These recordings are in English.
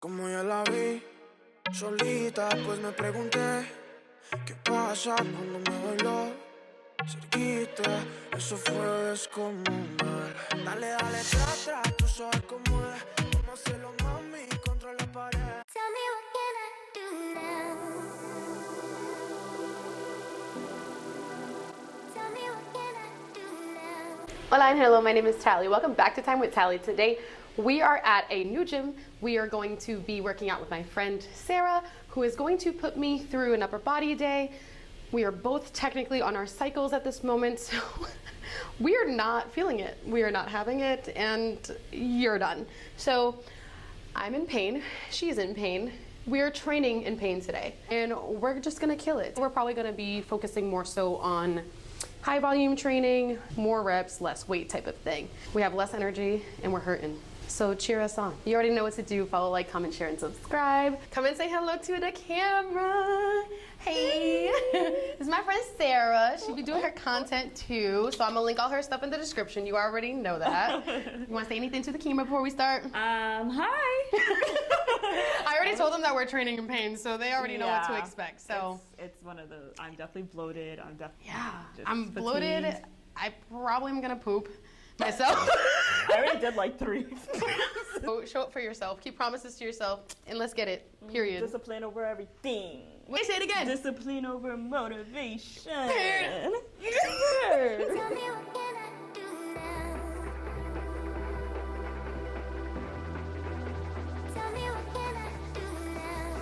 Como ya la vi, solita, pues me pregunté qué pasa cuando me bailó cerquita. Eso fue descomunal. Dale, dale, tra, tú sabes cómo es. Vamos a hacerlo, mami, contra la pared. Tell me what can I do now? Tell me what can I do now? Hola and hello, my name is Tali. Welcome back to Time with Tali. Today we are at a new gym. We are going to be working out with my friend Sarah, who is going to put me through an upper body day. We are both technically on our cycles at this moment, so we are not feeling it. We are not having it, and you're done. So I'm in pain, she's in pain. We are training in pain today, and we're just gonna kill it. We're probably gonna be focusing more so on high volume training, more reps, less weight type of thing. We have less energy and we're hurting. So cheer us on. You already know what to do. Follow, like, comment, share, and subscribe. Come and say hello to the camera. Hey, this is my friend Sarah. She'll be doing her content too. So I'm gonna link all her stuff in the description. You already know that. You wanna say anything to the camera before we start? Hi. I already told them that we're training in pain, so they already know what to expect. So it's one of the, I'm definitely bloated. I'm definitely I'm fatigued. bloated. I probably am gonna poop myself. I already did like 3. So show up for yourself. Keep promises to yourself, and let's get it. Period. Discipline over everything. Wait, say it again. Discipline over motivation. Tell me what can I do now? Tell me what can I do now?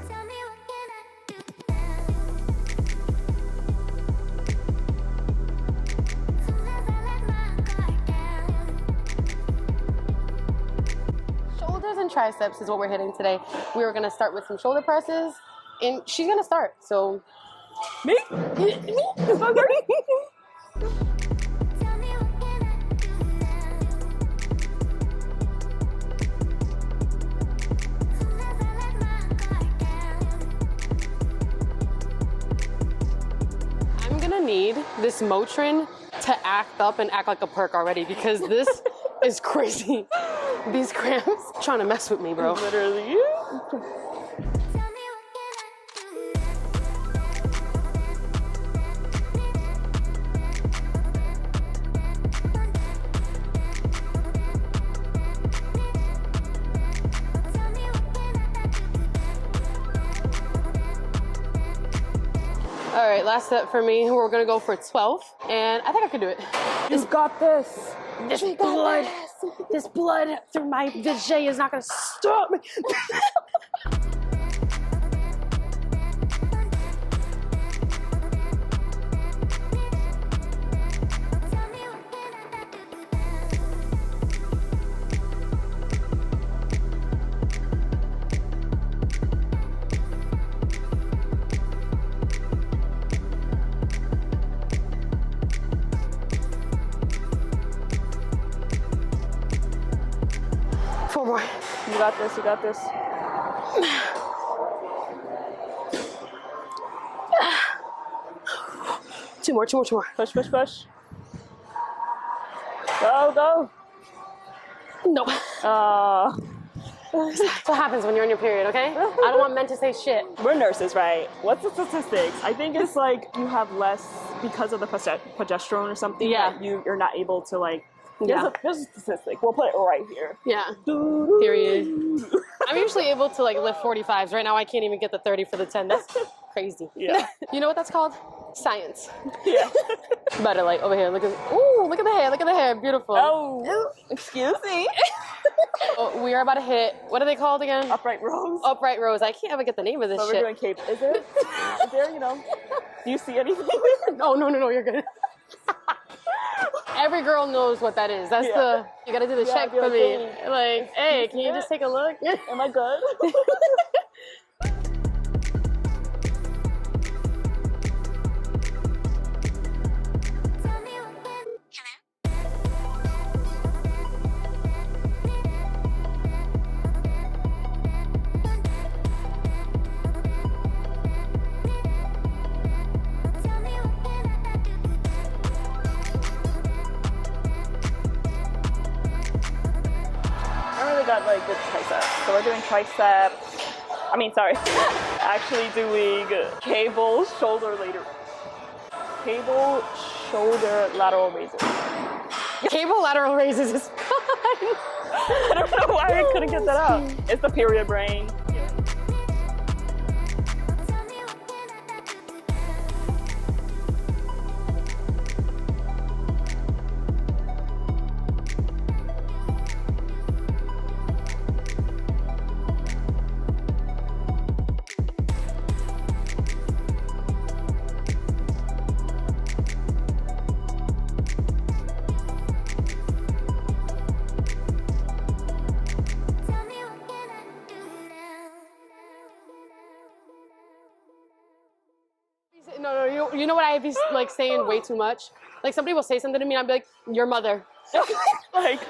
Tell me what can I do now? Soon as I let my guard down. Shoulders and triceps is what we're hitting today. We were gonna start with some shoulder presses, and she's gonna start. So Me? me? Tell me what can I do now? Soon as I let my guard down. I'm gonna need this Motrin to act up and act like a perk already, because this is crazy. These cramps trying to mess with me, bro. Literally. Tell me what can I do now? Tell me what can I All right, last set for me. We're gonna go for 12, and I think I can do it. You got this. This blood through my vajay is not gonna stop me. Tell me what can I do Four more. You got this. You got this. Two more. Push, push, push. Go, go. Nope. That's what happens when you're in your period, okay? I don't want men to say shit. We're nurses, right? What's the statistics? I think it's like you have less because of the progesterone or something. Yeah. That you're not able to like. Yeah. There's a statistic. We'll put it right here. Yeah. Period. I'm usually able to like lift 45s. Right now I can't even get the 30 for the 10. That's crazy. Yeah. You know what that's called? Science. Yeah. Better like over here. Look at the hair. Look at the hair. Beautiful. Oh, excuse me. Oh, we are about to hit, what are they called again? Upright rows. Upright rows. I can't ever get the name of this So shit. we're doing cape. Is it? Is there, do you see anything? No, you're good. Every girl knows what that is. That's you gotta do the check be for like, me. hey, Like, hey, can you see just it? take a look? Am I good? Tell me what can at like the tricep. So we're doing tricep. I mean, sorry. Actually doing cable shoulder lateral raises. Cable lateral raises is fun. I don't know why I couldn't get that out. It's the period brain. No, you know what I be like saying way too much? Like somebody will say something to me and I'll be like, your mother. like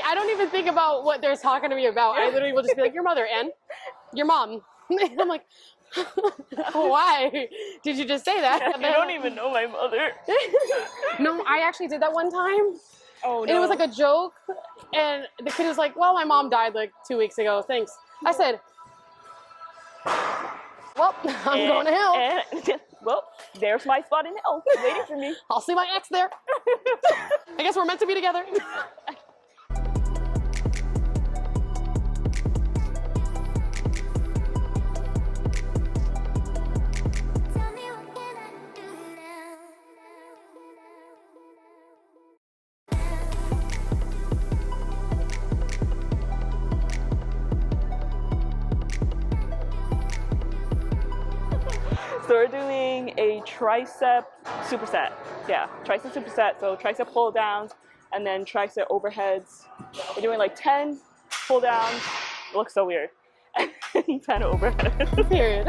I don't even think about what they're talking to me about. I literally will just be like, your mother and your mom. And I'm like, why did you just say that? you don't even know my mother. No, I actually did that one time. Oh no. And it was like a joke. And the kid was like, well, my mom died like 2 weeks ago. Thanks. I said, well, I'm going to hell. Well, there's my spot in hell waiting for me. I'll see my ex there. I guess we're meant to be together. Tell me what can I do now? So we're doing a tricep superset. Yeah, tricep superset. So tricep pull downs and then tricep overheads. We're doing like 10 pull downs. It looks so weird. And 10 overheads. Period.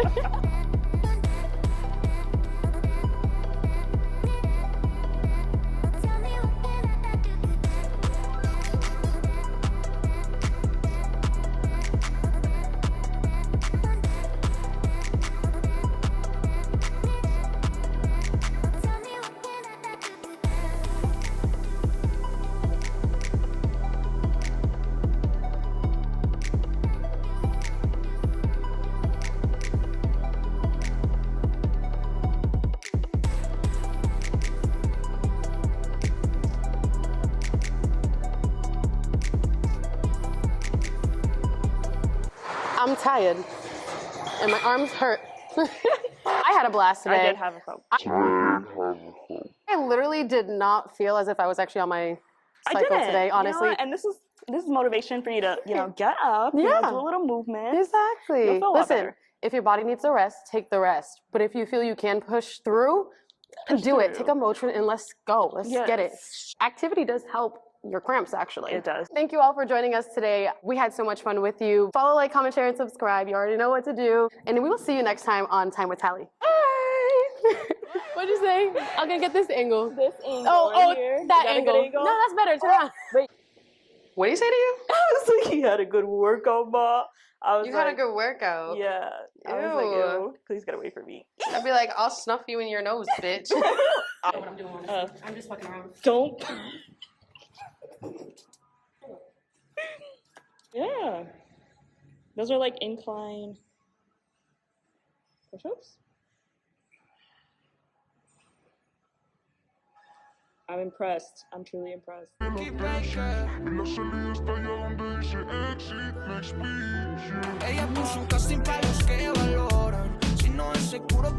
Tell me what can I do? Tell me what can I do? I'm tired and my arms hurt. I had a blast today. I did have a fun. I literally did not feel as if I was actually on my I cycle didn't, today, you know honestly. what? And this is motivation for you to, get up, Yeah. do a little movement. Exactly. You'll feel a lot Listen, better. if your body needs a rest, take the rest. But if you feel you can push through, do it. through. Take a Motrin and let's go. Let's get it. Yes. Activity does help your cramps, actually. It does. Thank you all for joining us today. We had so much fun with you. Follow, like, comment, share, and subscribe. You already know what to do. And we will see you next time on Time with Tali. Bye. What'd you say? I'm gonna get this angle. This angle Oh, right here. that Is a angle. good angle? No, that's better. Turn around. Wait. What did he say to you? I was like, he had a good workout, Ma. I was You like, had a good workout. Yeah. I was like, Ew. yo, please get away from me. I'd be like, I'll snuff you in your nose, bitch. I know what I'm doing. I'm just fucking around. Don't. Yeah. Those are like incline push-ups. I'm impressed. I'm truly impressed. La salida está allá donde dice exit, next speech, yeah. Ella puso un casting para los que valoran. Si no es seguro